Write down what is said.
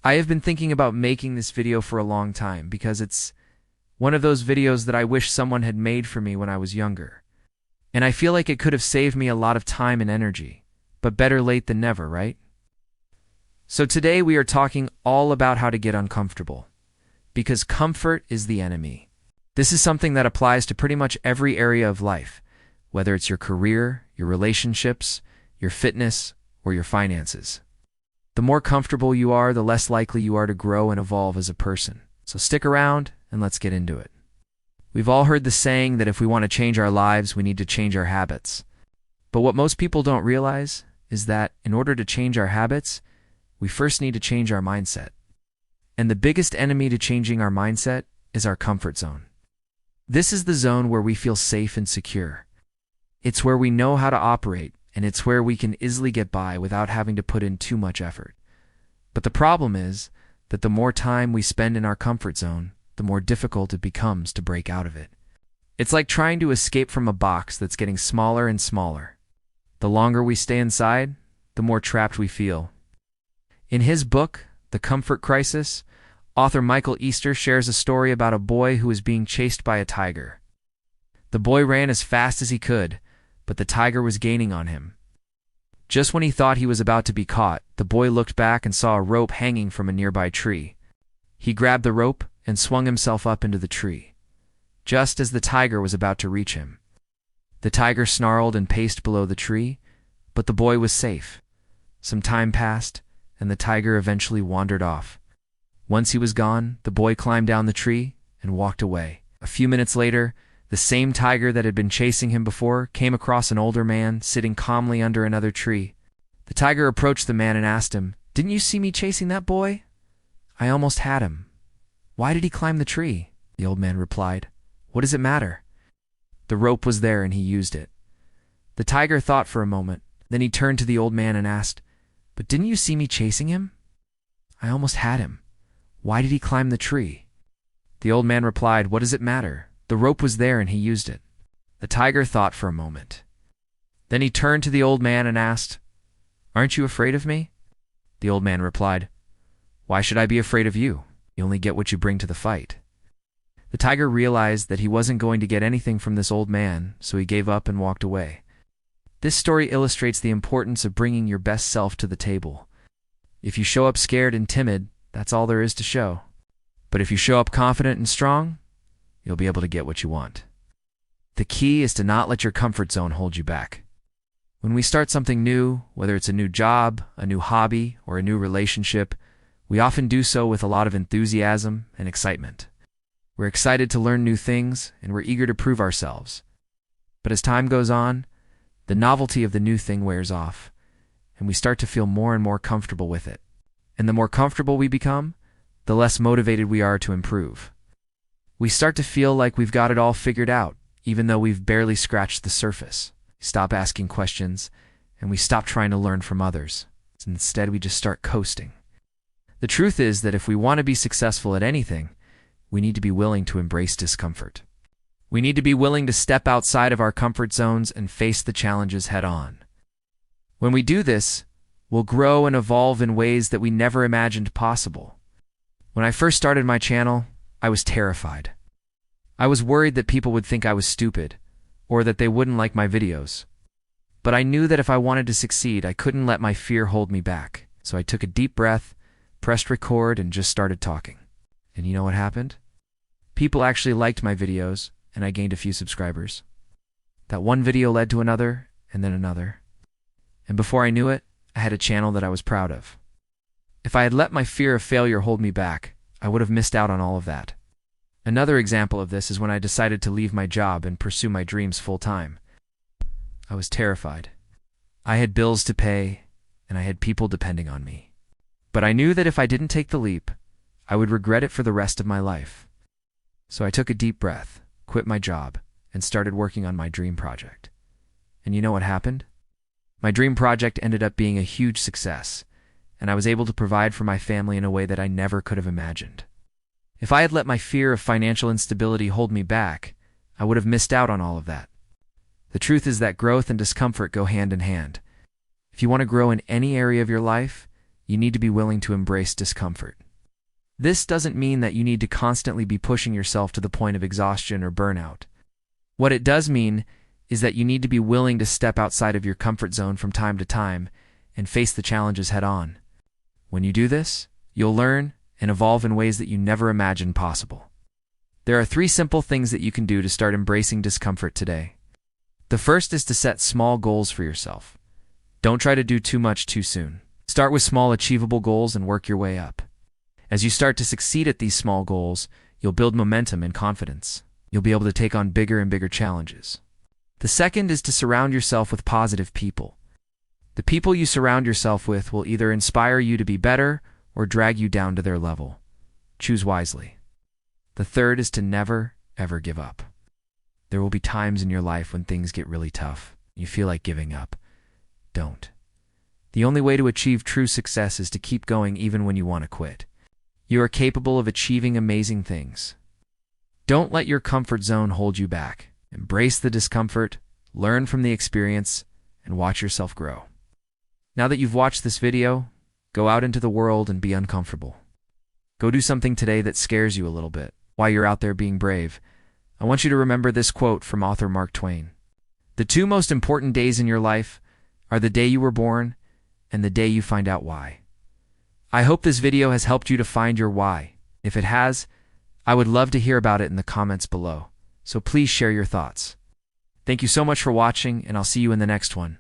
I have been thinking about making this video for a long time because it's one of those videos that I wish someone had made for me when I was younger. And I feel like it could have saved me a lot of time and energy, but better late than never, right? So today we are talking all about how to get uncomfortable, because comfort is the enemy. This is something that applies to pretty much every area of life, whether it's your career, your relationships, your fitness, or your finances. The more comfortable you are, the less likely you are to grow and evolve as a person. So stick around and let's get into it. We've all heard the saying that if we want to change our lives, we need to change our habits. But what most people don't realize is that in order to change our habits, we first need to change our mindset. And the biggest enemy to changing our mindset is our comfort zone. This is the zone where we feel safe and secure. It's where we know how to operate, and it's where we can easily get by without having to put in too much effort. But the problem is that the more time we spend in our comfort zone, the more difficult it becomes to break out of it. It's like trying to escape from a box that's getting smaller and smaller. The longer we stay inside, the more trapped we feel. In his book, The Comfort Crisis, author Michael Easter shares a story about a boy who was being chased by a tiger. The boy ran as fast as he could, but the tiger was gaining on him. Just when he thought he was about to be caught, the boy looked back and saw a rope hanging from a nearby tree. He grabbed the rope and swung himself up into the tree, just as the tiger was about to reach him. The tiger snarled and paced below the tree, but the boy was safe. Some time passed, and the tiger eventually wandered off. Once he was gone, the boy climbed down the tree and walked away. A few minutes later, the same tiger that had been chasing him before came across an older man sitting calmly under another tree. The tiger approached the man and asked him, "Didn't you see me chasing that boy? I almost had him. Why did he climb the tree?" The old man replied, "What does it matter? The rope was there and he used it." The tiger thought for a moment. Then he turned to the old man and asked, "But didn't you see me chasing him? I almost had him. Why did he climb the tree?" The old man replied, "What does it matter? The rope was there and he used it." The tiger thought for a moment. Then he turned to the old man and asked, "Aren't you afraid of me?" The old man replied, "Why should I be afraid of you? You only get what you bring to the fight." The tiger realized that he wasn't going to get anything from this old man, so he gave up and walked away. This story illustrates the importance of bringing your best self to the table. If you show up scared and timid, that's all there is to show. But if you show up confident and strong, you'll be able to get what you want. The key is to not let your comfort zone hold you back. When we start something new, whether it's a new job, a new hobby, or a new relationship, we often do so with a lot of enthusiasm and excitement. We're excited to learn new things, and we're eager to prove ourselves. But as time goes on, the novelty of the new thing wears off, and we start to feel more and more comfortable with it. And the more comfortable we become, the less motivated we are to improve. We start to feel like we've got it all figured out, even though we've barely scratched the surface. We stop asking questions, and we stop trying to learn from others. Instead, we just start coasting. The truth is that if we want to be successful at anything, we need to be willing to embrace discomfort. We need to be willing to step outside of our comfort zones and face the challenges head on. When we do this, we'll grow and evolve in ways that we never imagined possible. When I first started my channel, I was terrified. I was worried that people would think I was stupid, or that they wouldn't like my videos. But I knew that if I wanted to succeed, I couldn't let my fear hold me back. So I took a deep breath, pressed record, and just started talking. And you know what happened? People actually liked my videos, and I gained a few subscribers. That one video led to another, and then another. And before I knew it, I had a channel that I was proud of. If I had let my fear of failure hold me back, I would have missed out on all of that. Another example of this is when I decided to leave my job and pursue my dreams full-time. I was terrified. I had bills to pay, and I had people depending on me. But I knew that if I didn't take the leap, I would regret it for the rest of my life. So I took a deep breath, quit my job, and started working on my dream project. And you know what happened? My dream project ended up being a huge success, and I was able to provide for my family in a way that I never could have imagined. If I had let my fear of financial instability hold me back, I would have missed out on all of that. The truth is that growth and discomfort go hand in hand. If you want to grow in any area of your life, you need to be willing to embrace discomfort. This doesn't mean that you need to constantly be pushing yourself to the point of exhaustion or burnout. What it does mean is that you need to be willing to step outside of your comfort zone from time to time and face the challenges head on. When you do this, you'll learn and evolve in ways that you never imagined possible. There are 3 simple things that you can do to start embracing discomfort today. The first is to set small goals for yourself. Don't try to do too much too soon. Start with small, achievable goals and work your way up. As you start to succeed at these small goals, you'll build momentum and confidence. You'll be able to take on bigger and bigger challenges. The second is to surround yourself with positive people. The people you surround yourself with will either inspire you to be better or drag you down to their level. Choose wisely. The third is to never, ever give up. There will be times in your life when things get really tough. You feel like giving up. Don't. The only way to achieve true success is to keep going even when you want to quit. You are capable of achieving amazing things. Don't let your comfort zone hold you back. Embrace the discomfort, learn from the experience, and watch yourself grow. Now that you've watched this video, go out into the world and be uncomfortable. Go do something today that scares you a little bit while you're out there being brave. I want you to remember this quote from author Mark Twain. The 2 most important days in your life are the day you were born and the day you find out why. I hope this video has helped you to find your why. If it has, I would love to hear about it in the comments below. So please share your thoughts. Thank you so much for watching, and I'll see you in the next one.